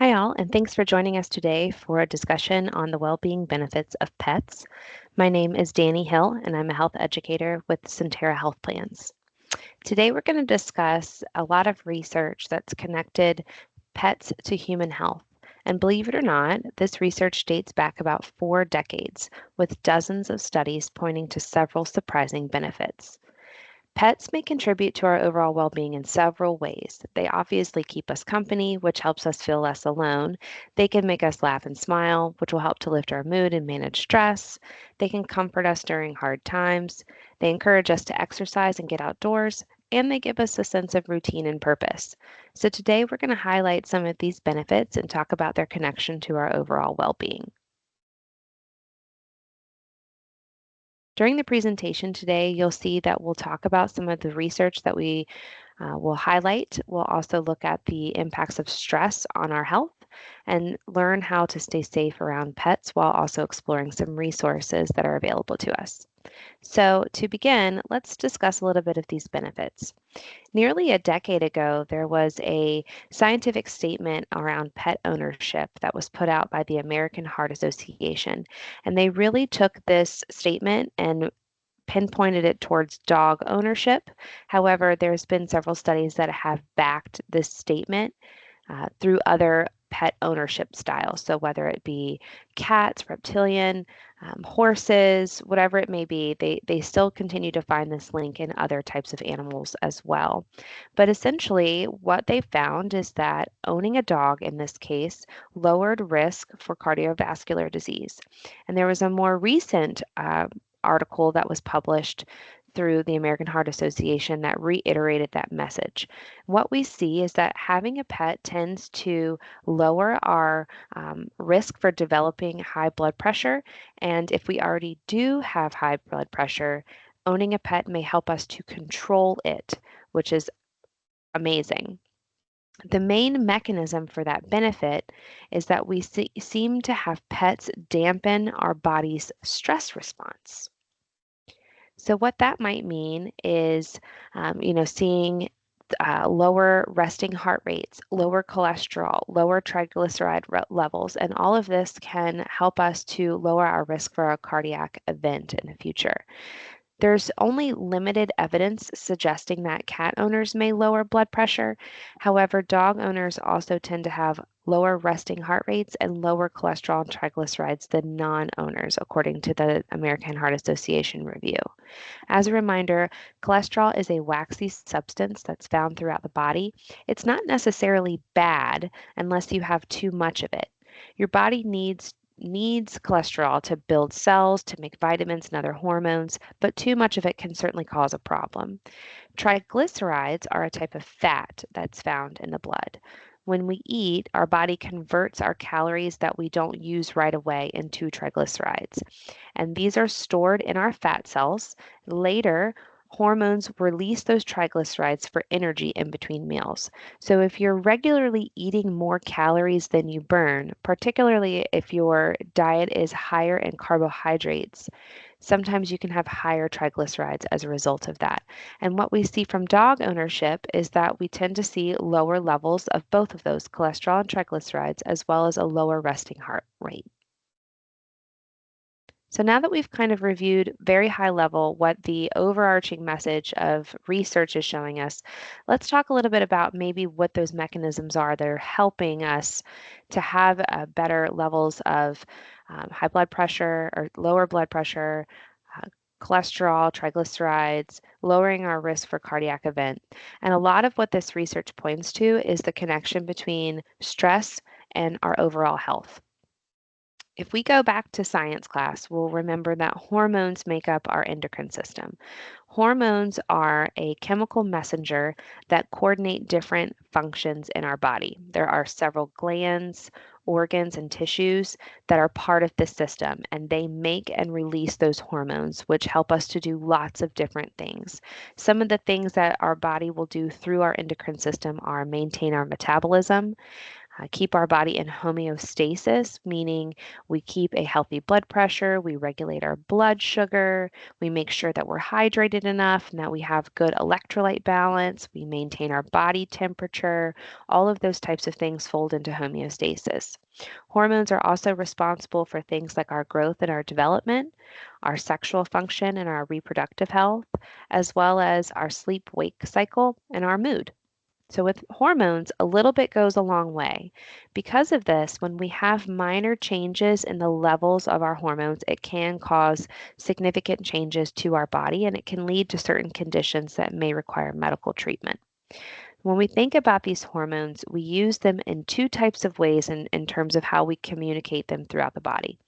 Hi, all, and thanks for joining us today for a discussion on the well-being benefits of pets. My name is Danny Hill, and I'm a health educator with Sentara Health Plans. Today, we're going to discuss a lot of research that's connected pets to human health. And believe it or not, this research dates back about 4 decades, with dozens of studies pointing to several surprising benefits. Pets may contribute to our overall well being in several ways. They obviously keep us company, which helps us feel less alone. They can make us laugh and smile, which will help to lift our mood and manage stress. They can comfort us during hard times. They encourage us to exercise and get outdoors. And they give us a sense of routine and purpose. So, today we're going to highlight some of these benefits and talk about their connection to our overall well being. During the presentation today, you'll see that we'll talk about some of the research that we will highlight. We'll also look at the impacts of stress on our health and learn how to stay safe around pets while also exploring some resources that are available to us. So, to begin, let's discuss a little bit of these benefits. Nearly a decade ago, there was a scientific statement around pet ownership that was put out by the American Heart Association. And they really took this statement and pinpointed it towards dog ownership. However, there's been several studies that have backed this statement through other pet ownership styles. So whether it be cats, reptilian, horses, whatever it may be, they still continue to find this link in other types of animals as well. But essentially, what they found is that owning a dog in this case lowered risk for cardiovascular disease. And there was a more recent article that was published through the American Heart Association that reiterated that message. What we see is that having a pet tends to lower our risk for developing high blood pressure. And if we already do have high blood pressure, owning a pet may help us to control it, which is amazing. The main mechanism for that benefit is that we seem to have pets dampen our body's stress response. So what that might mean is, seeing lower resting heart rates, lower cholesterol, lower triglyceride levels, and all of this can help us to lower our risk for a cardiac event in the future. There's only limited evidence suggesting that cat owners may lower blood pressure. However, dog owners also tend to have lower resting heart rates and lower cholesterol and triglycerides than non-owners, according to the American Heart Association review. As a reminder, cholesterol is a waxy substance that's found throughout the body. It's not necessarily bad unless you have too much of it. Your body needs cholesterol to build cells, to make vitamins and other hormones, but too much of it can certainly cause a problem. Triglycerides are a type of fat that's found in the blood. When we eat, our body converts our calories that we don't use right away into triglycerides. And these are stored in our fat cells. Later, hormones release those triglycerides for energy in between meals. So if you're regularly eating more calories than you burn, particularly if your diet is higher in carbohydrates, sometimes you can have higher triglycerides as a result of that. And what we see from dog ownership is that we tend to see lower levels of both of those, cholesterol and triglycerides, as well as a lower resting heart rate. So now that we've kind of reviewed very high level what the overarching message of research is showing us, let's talk a little bit about maybe what those mechanisms are that are helping us to have better levels of high blood pressure or lower blood pressure, uh, cholesterol, triglycerides, lowering our risk for cardiac event. And a lot of what this research points to is the connection between stress and our overall health. If we go back to science class, we'll remember that hormones make up our endocrine system. Hormones are a chemical messenger that coordinate different functions in our body. There are several glands, organs, and tissues that are part of this system, and they make and release those hormones, which help us to do lots of different things. Some of the things that our body will do through our endocrine system are maintain our metabolism, keep our body in homeostasis, meaning we keep a healthy blood pressure, we regulate our blood sugar, we make sure that we're hydrated enough and that we have good electrolyte balance, we maintain our body temperature. All of those types of things fold into homeostasis. Hormones are also responsible for things like our growth and our development, our sexual function and our reproductive health, as well as our sleep wake cycle and our mood. So, with hormones, a little bit goes a long way. Because of this, when we have minor changes in the levels of our hormones, it can cause significant changes to our body and it can lead to certain conditions that may require medical treatment. When we think about these hormones, we use them in two types of ways in terms of how we communicate them throughout the body.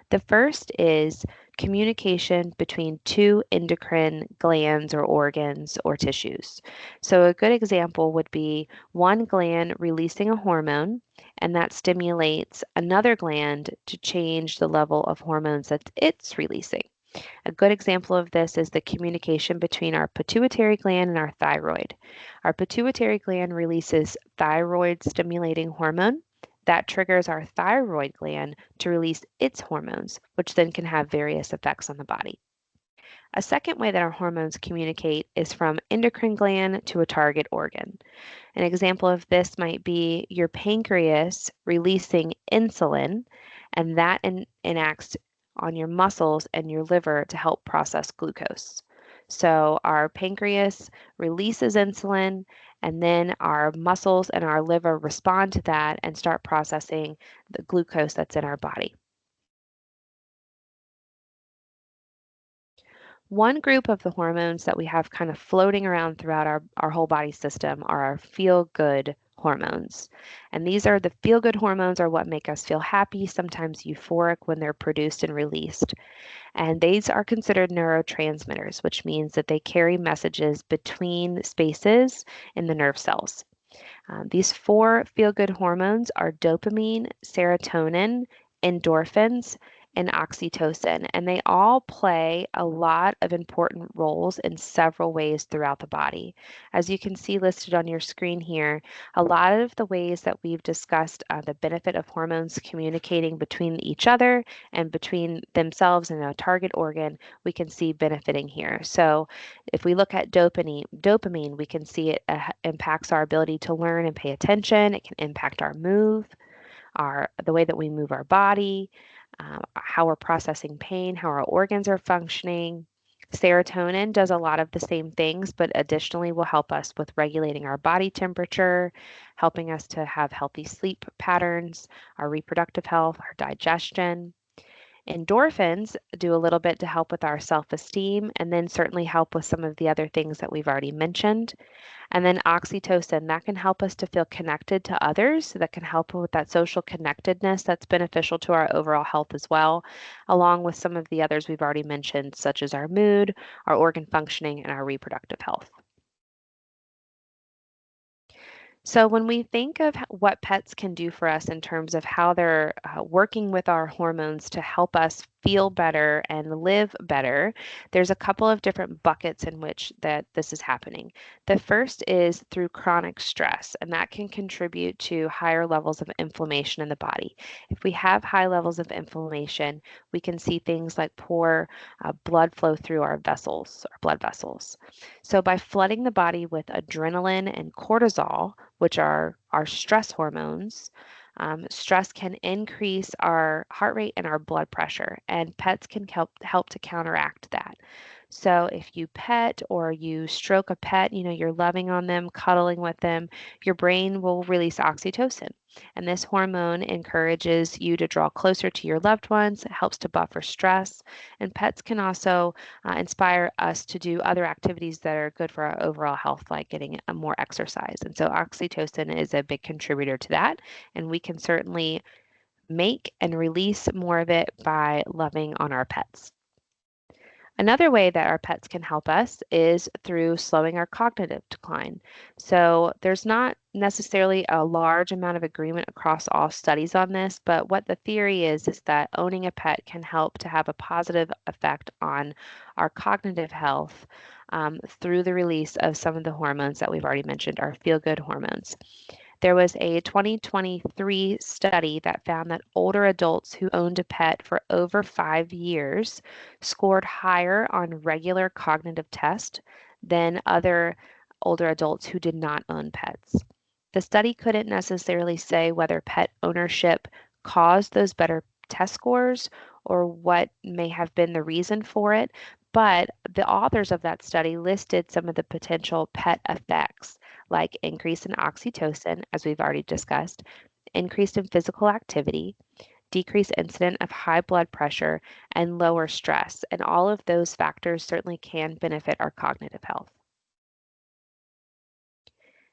The first is communication between two endocrine glands or organs or tissues. So, a good example would be one gland releasing a hormone, and that stimulates another gland to change the level of hormones that it's releasing. A good example of this is the communication between our pituitary gland and our thyroid. Our pituitary gland releases thyroid stimulating hormone. That triggers our thyroid gland to release its hormones, which then can have various effects on the body. A second way that our hormones communicate is from endocrine gland to a target organ. An example of this might be your pancreas releasing insulin, and that enacts on your muscles and your liver to help process glucose. So, our pancreas releases insulin, and then our muscles and our liver respond to that and start processing the glucose that's in our body. One group of the hormones that we have kind of floating around throughout our whole body system are our feel good hormones. And these are the feel good hormones are what make us feel happy, sometimes euphoric when they're produced and released. And these are considered neurotransmitters, which means that they carry messages between spaces in the nerve cells. These four feel good hormones are dopamine, serotonin, endorphins, and oxytocin, and they all play a lot of important roles in several ways throughout the body. As you can see listed on your screen here, a lot of the ways that we've discussed the benefit of hormones communicating between each other and between themselves and a target organ, we can see benefiting here. So if we look at dopamine, we can see it impacts our ability to learn and pay attention. It can impact our the way that we move our body, how we're processing pain, how our organs are functioning. Serotonin does a lot of the same things, but additionally will help us with regulating our body temperature, helping us to have healthy sleep patterns, our reproductive health, our digestion. Endorphins do a little bit to help with our self esteem and then certainly help with some of the other things that we've already mentioned. And then oxytocin, that can help us to feel connected to others, so that can help with that social connectedness that's beneficial to our overall health as well, along with some of the others we've already mentioned, such as our mood, our organ functioning, and our reproductive health. So, when we think of what pets can do for us in terms of how they're working with our hormones to help us feel better and live better, there's a couple of different buckets in which that this is happening. The first is through chronic stress, and that can contribute to higher levels of inflammation in the body. If we have high levels of inflammation, we can see things like poor blood flow through our vessels, our blood vessels. So, by flooding the body with adrenaline and cortisol, which are our stress hormones, stress can increase our heart rate and our blood pressure, and pets can help to counteract that. So if you pet or you stroke a pet, you're loving on them, cuddling with them, your brain will release oxytocin. And this hormone encourages you to draw closer to your loved ones. It helps to buffer stress. And pets can also inspire us to do other activities that are good for our overall health, like getting more exercise. And so oxytocin is a big contributor to that. And we can certainly make and release more of it by loving on our pets. Another way that our pets can help us is through slowing our cognitive decline. So, there's not necessarily a large amount of agreement across all studies on this, but what the theory is that owning a pet can help to have a positive effect on our cognitive health through the release of some of the hormones that we've already mentioned, our feel good hormones. There was a 2023 study that found that older adults who owned a pet for over 5 years scored higher on regular cognitive tests than other older adults who did not own pets. The study couldn't necessarily say whether pet ownership caused those better test scores or what may have been the reason for it, but the authors of that study listed some of the potential pet effects, like increase in oxytocin, as we've already discussed, increase in physical activity, decreased incidence of high blood pressure, and lower stress. And all of those factors certainly can benefit our cognitive health.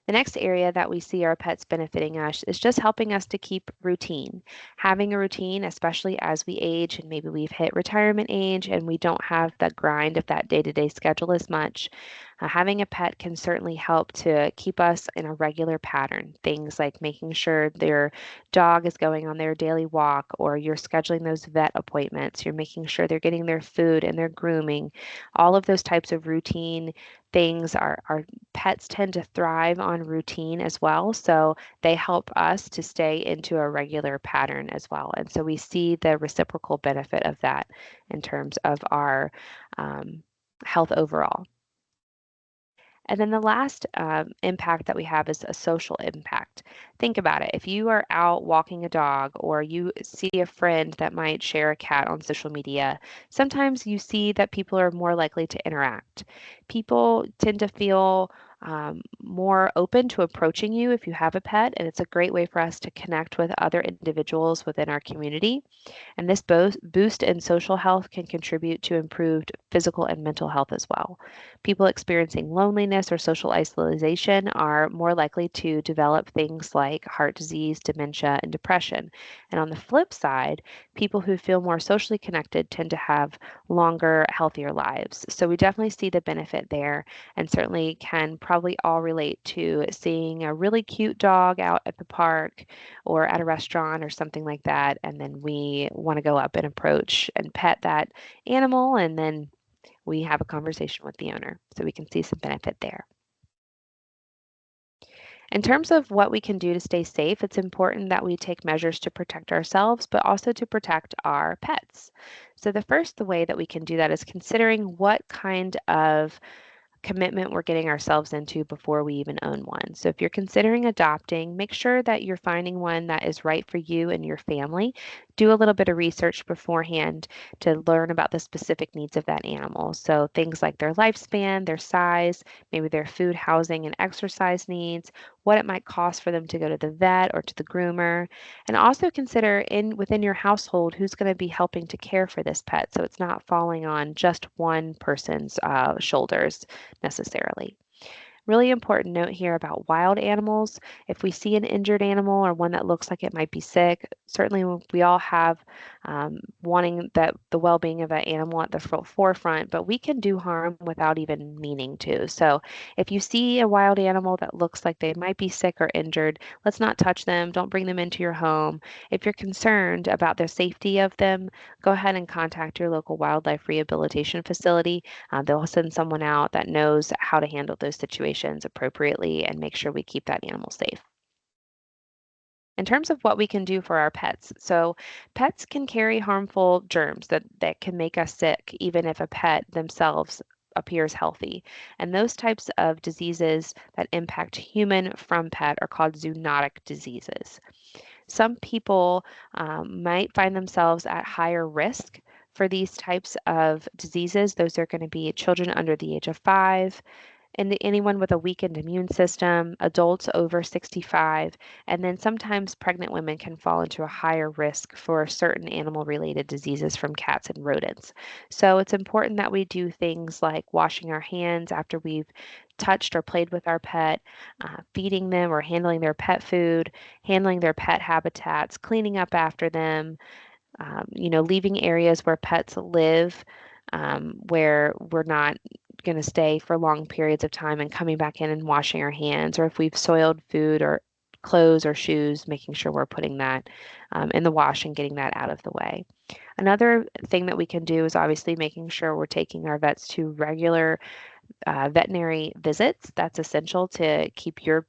The next area that we see our pets benefiting us is just helping us to keep routine. Having a routine, especially as we age and maybe we've hit retirement age and we don't have the grind of that day to day schedule as much, having a pet can certainly help to keep us in a regular pattern. Things like making sure their dog is going on their daily walk, or you're scheduling those vet appointments, you're making sure they're getting their food and their grooming. All of those types of routine things our pets tend to thrive on routine as well. So they help us to stay into a regular pattern as well. And so we see the reciprocal benefit of that in terms of our health overall. And then the last impact that we have is a social impact. Think about it. If you are out walking a dog or you see a friend that might share a cat on social media, sometimes you see that people are more likely to interact. People tend to feel more open to approaching you if you have a pet, and it's a great way for us to connect with other individuals within our community. And this boost in social health can contribute to improved physical and mental health as well. People experiencing loneliness or social isolation are more likely to develop things like heart disease, dementia, and depression. And on the flip side, people who feel more socially connected tend to have longer, healthier lives. So we definitely see the benefit there, and certainly can probably all relate to seeing a really cute dog out at the park or at a restaurant or something like that. And then we want to go up and approach and pet that animal, and then we have a conversation with the owner. So we can see some benefit there. In terms of what we can do to stay safe, it's important that we take measures to protect ourselves, but also to protect our pets. So the way that we can do that is considering what kind of commitment we're getting ourselves into before we even own one. So if you're considering adopting, make sure that you're finding one that is right for you and your family. Do a little bit of research beforehand to learn about the specific needs of that animal. So things like their lifespan, their size, maybe their food, housing, and exercise needs, what it might cost for them to go to the vet or to the groomer, and also consider within your household who's going to be helping to care for this pet, so it's not falling on just one person's shoulders necessarily. Really important note here about wild animals. If we see an injured animal or one that looks like it might be sick, certainly we all have wanting that the well-being of that animal at the forefront, but we can do harm without even meaning to. So if you see a wild animal that looks like they might be sick or injured, let's not touch them. Don't bring them into your home. If you're concerned about the safety of them, go ahead and contact your local wildlife rehabilitation facility. They'll send someone out that knows how to handle those situations appropriately and make sure we keep that animal safe. In terms of what we can do for our pets, so pets can carry harmful germs that can make us sick, even if a pet themselves appears healthy. And those types of diseases that impact human from pet are called zoonotic diseases. Some people might find themselves at higher risk for these types of diseases. Those are going to be children under the age of 5, and anyone with a weakened immune system, adults over 65, and then sometimes pregnant women can fall into a higher risk for certain animal-related diseases from cats and rodents. So it's important that we do things like washing our hands after we've touched or played with our pet, feeding them or handling their pet food, handling their pet habitats, cleaning up after them, leaving areas where pets live, where we're not going to stay for long periods of time, and coming back in and washing our hands, or if we've soiled food or clothes or shoes, making sure we're putting that in the wash and getting that out of the way. Another thing that we can do is obviously making sure we're taking our vets to regular veterinary visits. That's essential to keep your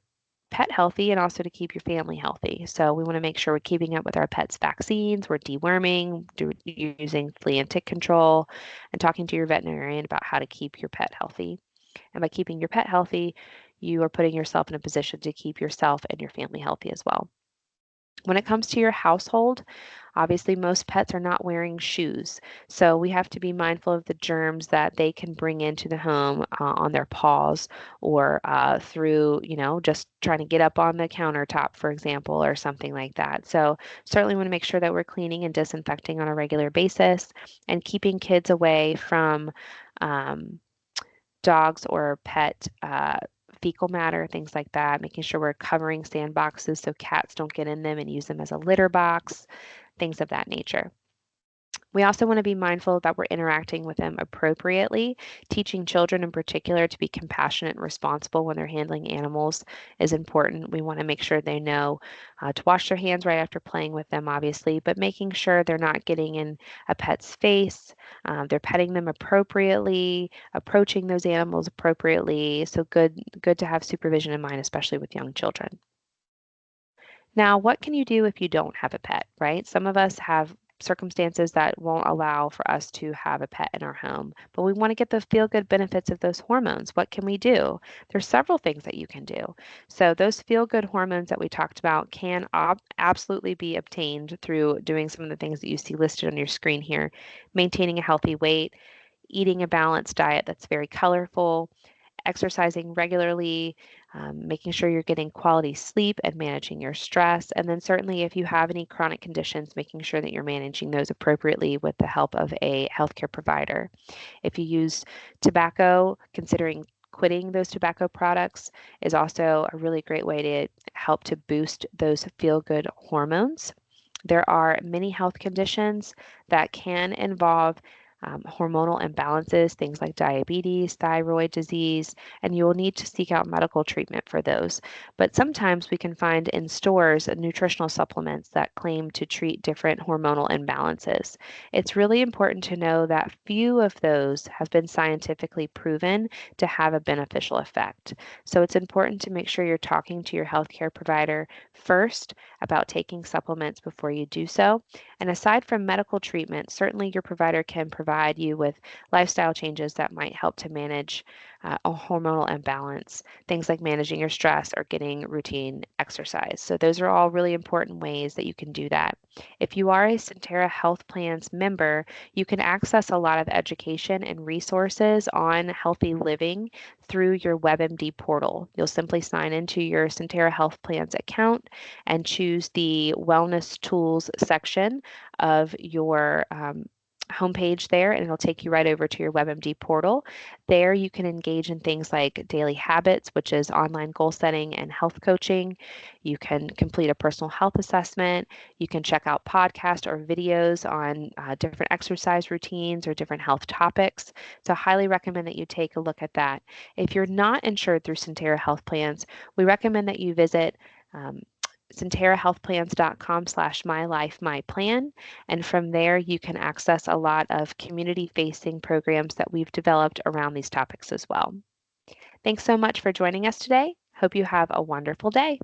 pet healthy and also to keep your family healthy. So we want to make sure we're keeping up with our pets' vaccines, we're deworming, using flea and tick control, and talking to your veterinarian about how to keep your pet healthy. And by keeping your pet healthy, you are putting yourself in a position to keep yourself and your family healthy as well. When it comes to your household, obviously most pets are not wearing shoes. So we have to be mindful of the germs that they can bring into the home on their paws or through, just trying to get up on the countertop, for example, or something like that. So certainly want to make sure that we're cleaning and disinfecting on a regular basis and keeping kids away from um, dogs or pet fecal matter, things like that, making sure we're covering sandboxes so cats don't get in them and use them as a litter box, things of that nature. We also want to be mindful that we're interacting with them appropriately. Teaching children in particular to be compassionate and responsible when they're handling animals is important. We want to make sure they know to wash their hands right after playing with them, obviously, but making sure they're not getting in a pet's face. They're petting them appropriately, approaching those animals appropriately. So good to have supervision in mind, especially with young children. Now, what can you do if you don't have a pet, right? Some of us have circumstances that won't allow for us to have a pet in our home, but we want to get the feel good benefits of those hormones. What can we do? There's several things that you can do. So, those feel good hormones that we talked about can absolutely be obtained through doing some of the things that you see listed on your screen here, maintaining a healthy weight, eating a balanced diet that's very colorful, exercising regularly, making sure you're getting quality sleep and managing your stress. And then, certainly, if you have any chronic conditions, making sure that you're managing those appropriately with the help of a healthcare provider. If you use tobacco, considering quitting those tobacco products is also a really great way to help to boost those feel good hormones. There are many health conditions that can involve hormonal imbalances, things like diabetes, thyroid disease, and you will need to seek out medical treatment for those. But sometimes we can find in stores nutritional supplements that claim to treat different hormonal imbalances. It's really important to know that few of those have been scientifically proven to have a beneficial effect. So it's important to make sure you're talking to your healthcare provider first about taking supplements before you do so. And aside from medical treatment, certainly your provider can provide you with lifestyle changes that might help to manage a hormonal imbalance, things like managing your stress or getting routine exercise. So those are all really important ways that you can do that. If you are a Sentara Health Plans member, you can access a lot of education and resources on healthy living through your WebMD portal. You'll simply sign into your Sentara Health Plans account and choose the Wellness Tools section of your homepage there, and it'll take you right over to your WebMD portal. There you can engage in things like daily habits, which is online goal setting and health coaching. You can complete a personal health assessment. You can check out podcasts or videos on different exercise routines or different health topics. So I highly recommend that you take a look at that. If you're not insured through Sentara Health Plans, we recommend that you visit um, centarahealthplans.com/mylifemyplan. And from there, you can access a lot of community facing programs that we've developed around these topics as well. Thanks so much for joining us today. Hope you have a wonderful day.